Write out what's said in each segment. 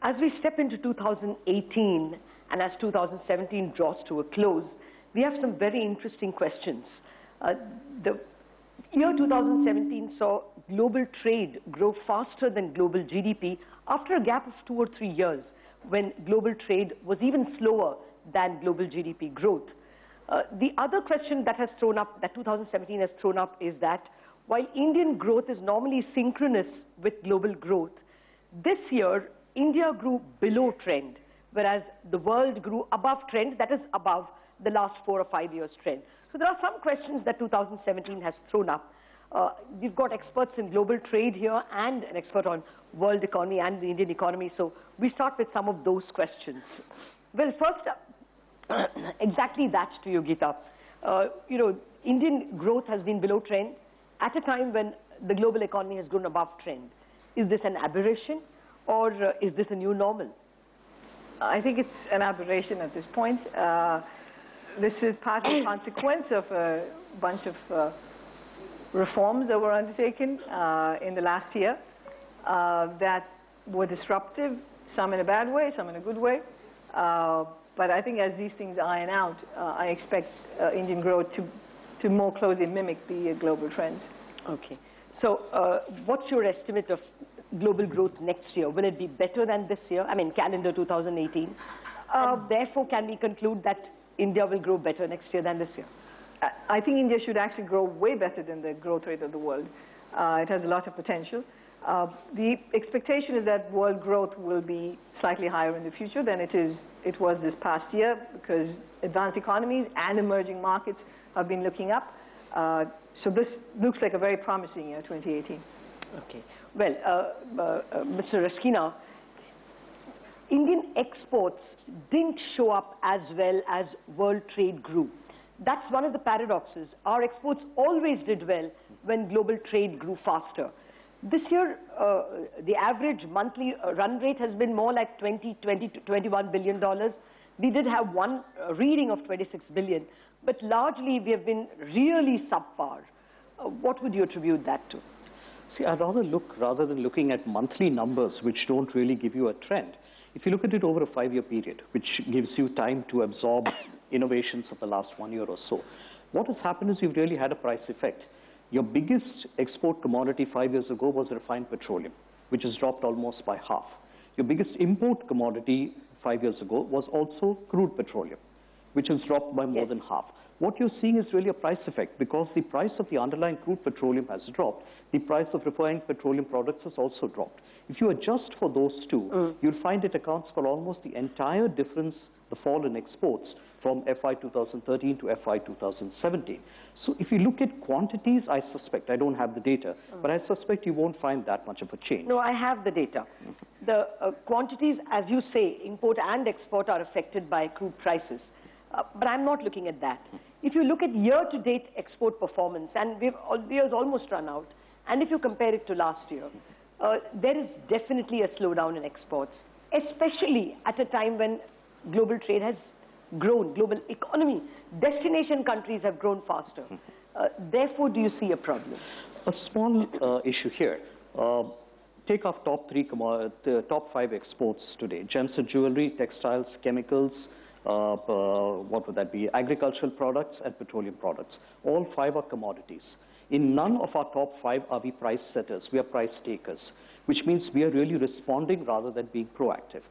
As we step into 2018 and as 2017 draws to a close, we have some very interesting questions. The year 2017 saw global trade grow faster than global GDP after a gap of 2 or 3 years when global trade was even slower than global GDP growth. The other question that 2017 has thrown up is that while Indian growth is normally synchronous with global growth, this year India grew below trend, whereas the world grew above trend, that is above the last 4 or 5 years trend. So there are some questions that 2017 has thrown up. We've got experts in global trade here and an expert on world economy and the Indian economy, so we start with some of those questions. Well, first, exactly that to you, Geeta. Indian growth has been below trend at a time when the global economy has grown above trend. Is this an aberration or is this a new normal? I think it's an aberration at this point. This is part of the consequence of a bunch of reforms that were undertaken in the last year that were disruptive, some in a bad way, some in a good way. But I think as these things iron out, I expect Indian growth to more closely mimic the global trends. Okay. So what's your estimate of global growth next year? Will it be better than this year? I mean, calendar 2018. Therefore, can we conclude that India will grow better next year than this year? I think India should actually grow way better than the growth rate of the world. It has a lot of potential. The expectation is that world growth will be slightly higher in the future than it was this past year, because advanced economies and emerging markets have been looking up. So this looks like a very promising year, 2018. Okay. Well, Mr. Rasquinha, Indian exports didn't show up as well as world trade grew. That's one of the paradoxes. Our exports always did well when global trade grew faster. This year, the average monthly run rate has been more like $20 to $21 billion. We did have one reading of 26 billion, but largely we have been really subpar. What would you attribute that to? See, I'd rather than looking at monthly numbers which don't really give you a trend, if you look at it over a 5-year period, which gives you time to absorb innovations of the last 1 year or so, what has happened is you've really had a price effect. Your biggest export commodity 5 years ago was refined petroleum, which has dropped almost by half. Your biggest import commodity 5 years ago was also crude petroleum, which has dropped by more than half. What you're seeing is really a price effect, because the price of the underlying crude petroleum has dropped. The price of refined petroleum products has also dropped. If you adjust for those two, you'll find it accounts for almost the entire difference, the fall in exports from FY 2013 to FY 2017. So if you look at quantities, I suspect, I don't have the data, but I suspect you won't find that much of a change. No, I have the data. The quantities, as you say, import and export are affected by crude prices. But I'm not looking at that. If you look at year-to-date export performance, and the year's almost run out, and if you compare it to last year, there is definitely a slowdown in exports, especially at a time when global trade has grown, global economy, destination countries have grown faster. Therefore, do you see a problem? A small issue here. Take our top 5 exports today: gems and jewelry, textiles, chemicals, what would that be? Agricultural products and petroleum products. All 5 are commodities. In none of our top 5 are we price setters. We are price takers, which means we are really responding rather than being proactive.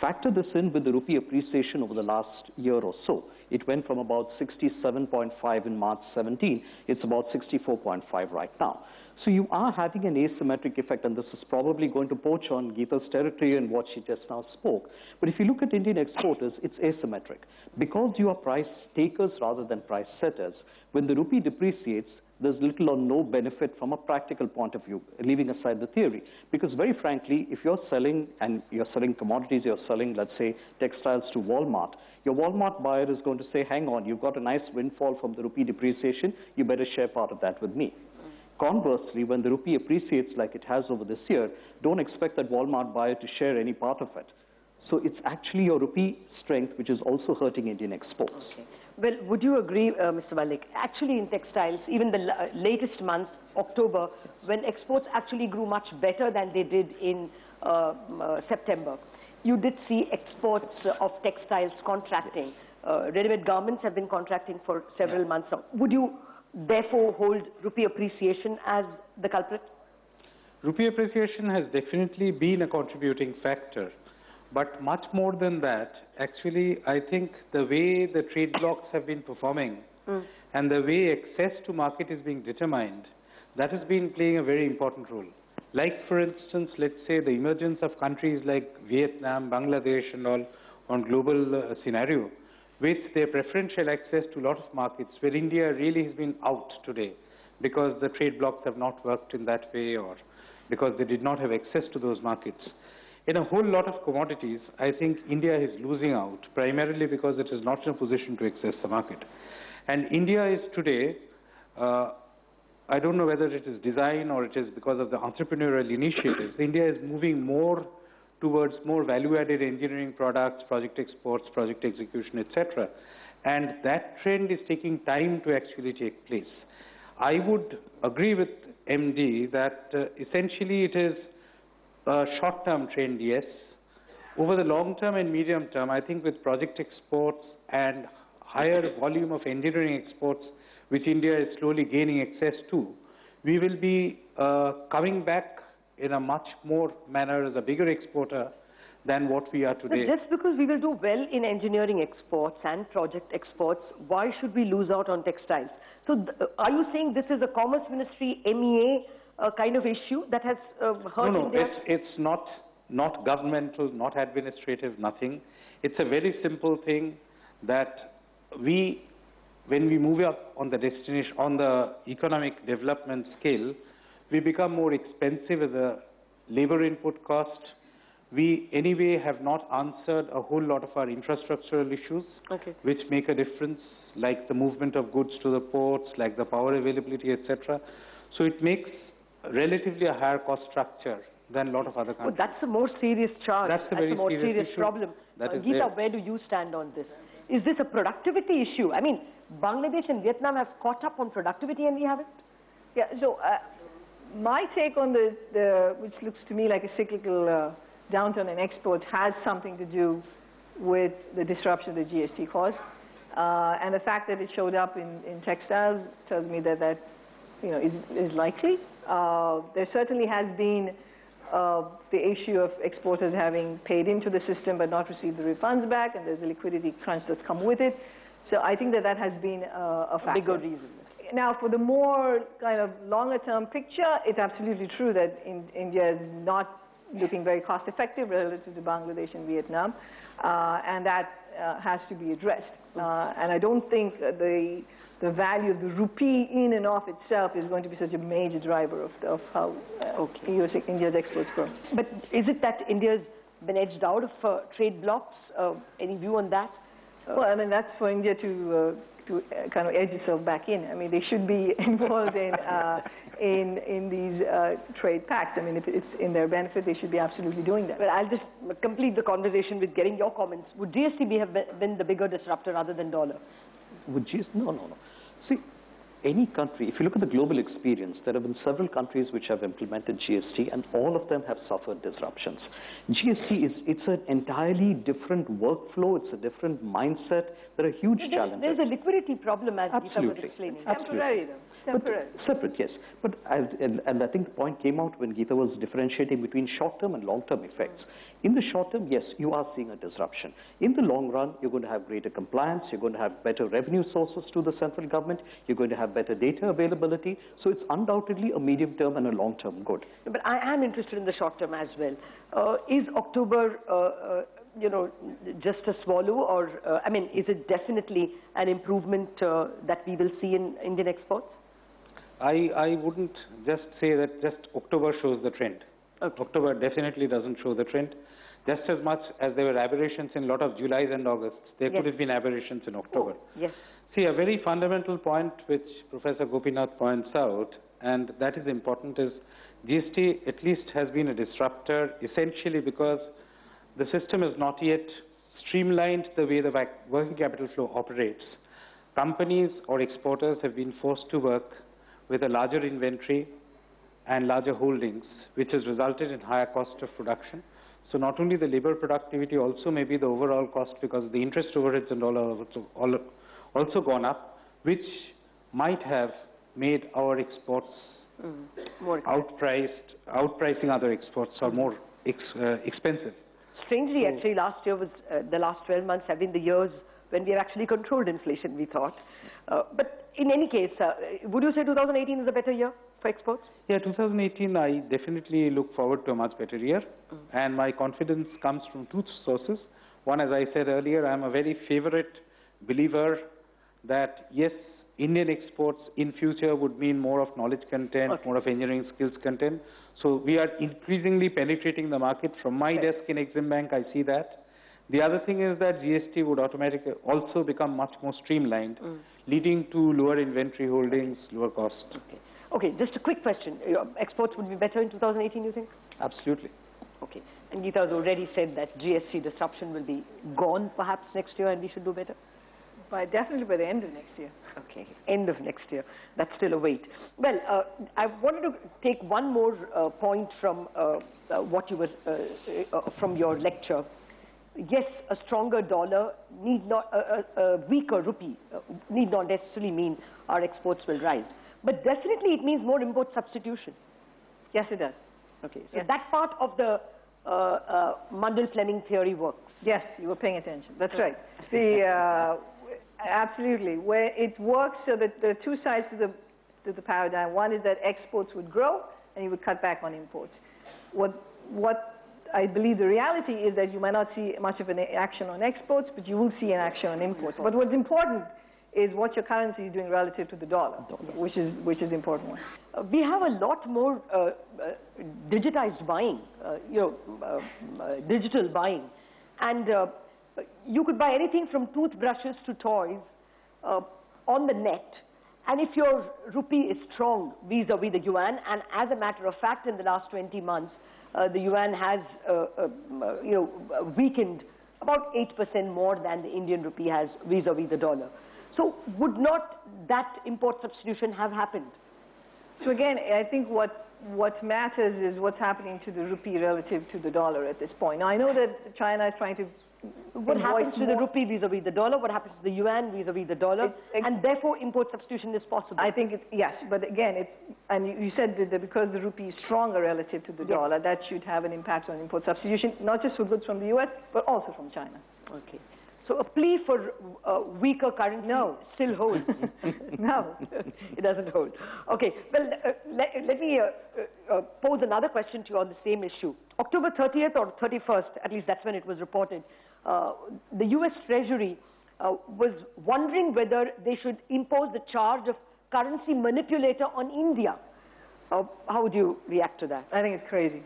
Factor this in with the rupee appreciation over the last year or so. It went from about 67.5 in March 17. It's about 64.5 right now. So you are having an asymmetric effect, and this is probably going to poach on Geeta's territory and what she just now spoke. But if you look at Indian exporters, it's asymmetric. Because you are price takers rather than price setters, when the rupee depreciates, there's little or no benefit from a practical point of view, leaving aside the theory. Because very frankly, if you're selling, and you're selling commodities, you're selling, let's say, textiles to Walmart, your Walmart buyer is going to say, hang on, you've got a nice windfall from the rupee depreciation, you better share part of that with me. Conversely, when the rupee appreciates like it has over this year, don't expect that Walmart buyer to share any part of it. So it's actually your rupee strength which is also hurting Indian exports. Okay. Well, would you agree, Mr. Malik? Actually, in textiles, even the latest month, October, when exports actually grew much better than they did in September, you did see exports of textiles contracting. Ready-made garments have been contracting for several months now. Would you therefore hold rupee appreciation as the culprit? Rupee appreciation has definitely been a contributing factor. But much more than that, actually, I think the way the trade blocs have been performing and the way access to market is being determined, that has been playing a very important role. Like, for instance, let's say the emergence of countries like Vietnam, Bangladesh and all on global scenario, with their preferential access to a lot of markets where India really has been out today because the trade blocs have not worked in that way or because they did not have access to those markets. In a whole lot of commodities, I think India is losing out, primarily because it is not in a position to access the market. And India is today, I don't know whether it is design or it is because of the entrepreneurial initiatives, India is moving more towards more value-added engineering products, project exports, project execution, etc. And that trend is taking time to actually take place. I would agree with MD that essentially it is a short-term trend, yes. Over the long term and medium term, I think with project exports and higher volume of engineering exports, which India is slowly gaining access to, we will be coming back in a much more manner as a bigger exporter than what we are today. But just because we will do well in engineering exports and project exports, why should we lose out on textiles? So are you saying this is a Commerce Ministry MEA kind of issue that has hurt India? No, it's not governmental, not administrative, nothing. It's a very simple thing that when we move up on the destination, on the economic development scale, we become more expensive as a labor input cost. We anyway have not answered a whole lot of our infrastructural issues, which make a difference, like the movement of goods to the ports, like the power availability, etc. So it makes relatively a higher cost structure than a lot of other countries. Oh, that's a more serious charge. That's a more serious problem. Geeta, where do you stand on this? Is this a productivity issue? I mean, Bangladesh and Vietnam have caught up on productivity and we haven't? Yeah, so my take on which looks to me like a cyclical downturn in exports has something to do with the disruption the GST caused. And the fact that it showed up in textiles tells me that is likely. There certainly has been the issue of exporters having paid into the system but not received the refunds back, and there's a liquidity crunch that's come with it. So I think that has been a factor. Bigger reason. Now, for the more kind of longer-term picture, it's absolutely true that India is not looking very cost-effective relative to Bangladesh and Vietnam, and that has to be addressed. And I don't think the value of the rupee in and of itself is going to be such a major driver of how India's exports grow. But is it that India's been edged out of trade blocs? Any view on that? Well, I mean, that's for India to kind of edge itself back in. I mean, they should be involved in these trade pacts. I mean, if it's in their benefit, they should be absolutely doing that. Well, I'll just complete the conversation with getting your comments. Would GST have been the bigger disruptor rather than dollar? Would GST? No. See, any country, if you look at the global experience, there have been several countries which have implemented GST and all of them have suffered disruptions. GST it's an entirely different workflow, it's a different mindset. There are huge challenges. There's a liquidity problem, as Geeta was explaining. Temporary, though. Temporary. Separate, yes. But and I think the point came out when Geeta was differentiating between short-term and long-term effects. In the short term, yes, you are seeing a disruption. In the long run, you're going to have greater compliance, you're going to have better revenue sources to the central government, you're going to have better data availability. So it's undoubtedly a medium-term and a long-term good. But I am interested in the short term as well. Is October, just a swallow, or I mean, is it definitely an improvement that we will see in Indian exports? I wouldn't just say that just October shows the trend. October definitely doesn't show the trend. Just as much as there were aberrations in a lot of Julys and Augusts, there could have been aberrations in October. Yes. See, a very fundamental point which Professor Gopinath points out, and that is important, is GST at least has been a disruptor essentially because the system is not yet streamlined the way the working capital flow operates. companies or exporters have been forced to work with a larger inventory and larger holdings, which has resulted in higher cost of production. So not only the labor productivity, also maybe the overall cost, because the interest overheads and all have also gone up, which might have made our exports outpricing other exports or more expensive. Strangely, actually, last year was, the last 12 months have been the years when we have actually controlled inflation, we thought. But in any case, would you say 2018 is a better year for exports? Yeah, 2018, I definitely look forward to a much better year. And my confidence comes from two sources. One, as I said earlier, I'm a very favorite believer that, yes, Indian exports in future would mean more of knowledge content, more of engineering skills content. So we are increasingly penetrating the market. From my desk in Exim Bank, I see that. The other thing is that GST would automatically also become much more streamlined, leading to lower inventory holdings, lower cost. Okay, just a quick question. Your exports would be better in 2018, you think? Absolutely. Okay. And Geeta has already said that GST disruption will be gone perhaps next year and we should do better? Definitely by the end of next year. Okay, end of next year. That's still a wait. Well, I wanted to take one more point from what you were, from your lecture. Yes, a stronger dollar need not, a weaker rupee need not necessarily mean our exports will rise. But definitely it means more import substitution. Yes, it does. Okay, so that part of the Mundell-Fleming theory works. Yes, you were paying attention. That's right. Absolutely. Where it works, so that there are two sides to the paradigm. One is that exports would grow and you would cut back on imports. What I believe the reality is that you might not see much of an action on exports, but you will see an action on imports. But what's important is what your currency is doing relative to the dollar, which is the important one. We have a lot more digitized buying, digital buying. And you could buy anything from toothbrushes to toys on the net. And if your rupee is strong vis-a-vis the yuan, and as a matter of fact, in the last 20 months, the yuan has weakened about 8% more than the Indian rupee has vis-a-vis the dollar. So would not that import substitution have happened? So again, I think what matters is what's happening to the rupee relative to the dollar at this point. Now, I know that China is trying to... What happens to the rupee vis-a-vis the dollar? What happens to the yuan vis-a-vis the dollar? And therefore, import substitution is possible. I think, yes, but again, and you said that because the rupee is stronger relative to the dollar, that should have an impact on import substitution, not just for goods from the US, but also from China. Okay. So a plea for weaker currency still holds. No, it doesn't hold. Okay, well, let me pose another question to you on the same issue. October 30th or 31st, at least that's when it was reported, the US Treasury was wondering whether they should impose the charge of currency manipulator on India. How would you react to that? I think it's crazy.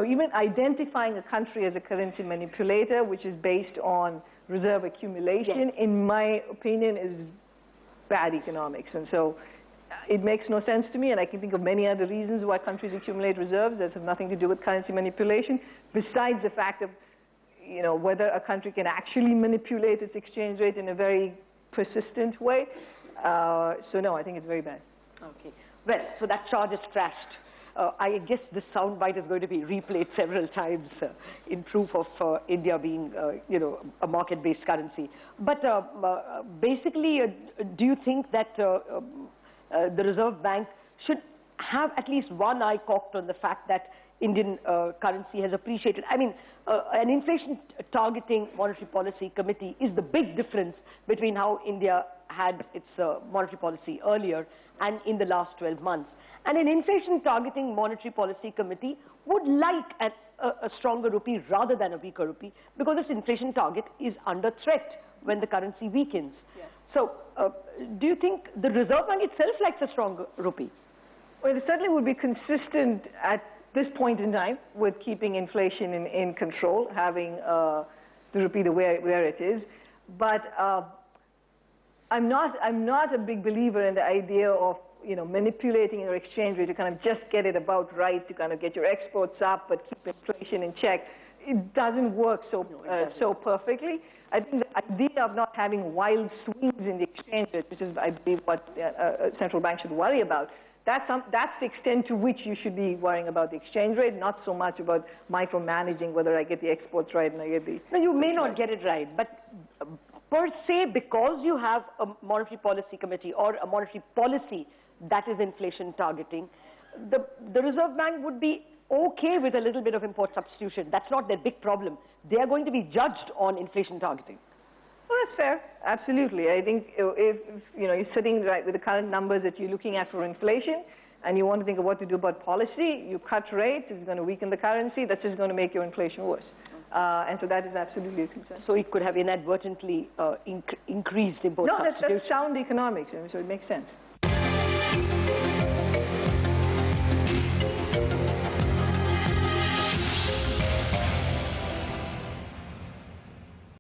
Even identifying a country as a currency manipulator, which is based on reserve accumulation, in my opinion, is bad economics. And so it makes no sense to me, and I can think of many other reasons why countries accumulate reserves that have nothing to do with currency manipulation, besides the fact of, whether a country can actually manipulate its exchange rate in a very persistent way. So no, I think it's very bad. Okay. Well, so that charge is trashed. I guess this soundbite is going to be replayed several times in proof of India being, a market-based currency. But basically, do you think that the Reserve Bank should have at least one eye cocked on the fact that Indian currency has appreciated? I mean, an inflation targeting monetary policy committee is the big difference between how India had its monetary policy earlier and in the last 12 months. And an inflation targeting monetary policy committee would like a stronger rupee rather than a weaker rupee, because its inflation target is under threat when the currency weakens. Yeah. So do you think the Reserve Bank itself likes a stronger rupee? Well, it certainly would be consistent at this point in time with keeping inflation in control, having the rupee where it is. But I'm not a big believer in the idea of manipulating your exchange rate to kind of just get it about right, to kind of get your exports up but keep inflation in check. it doesn't work so so perfectly. I think the idea of not having wild swings in the exchange rate, which is, I believe, what a central bank should worry about, that's the extent to which you should be worrying about the exchange rate, not so much about micromanaging whether I get the exports right and I get the... No, you may not get it right, but per se, because you have a monetary policy committee or a monetary policy that is inflation targeting, the Reserve Bank would be okay with a little bit of import substitution. That's not their big problem. They are going to be judged on inflation targeting. Well, that's fair. Absolutely. I think if you know, you're sitting right with the current numbers that you're looking at for inflation, and you want to think of what to do about policy, you cut rates, it's going to weaken the currency, that's just going to make your inflation worse. And so that is absolutely a concern. So it could have inadvertently increased import substitution. No, that's sound economics, so it makes sense.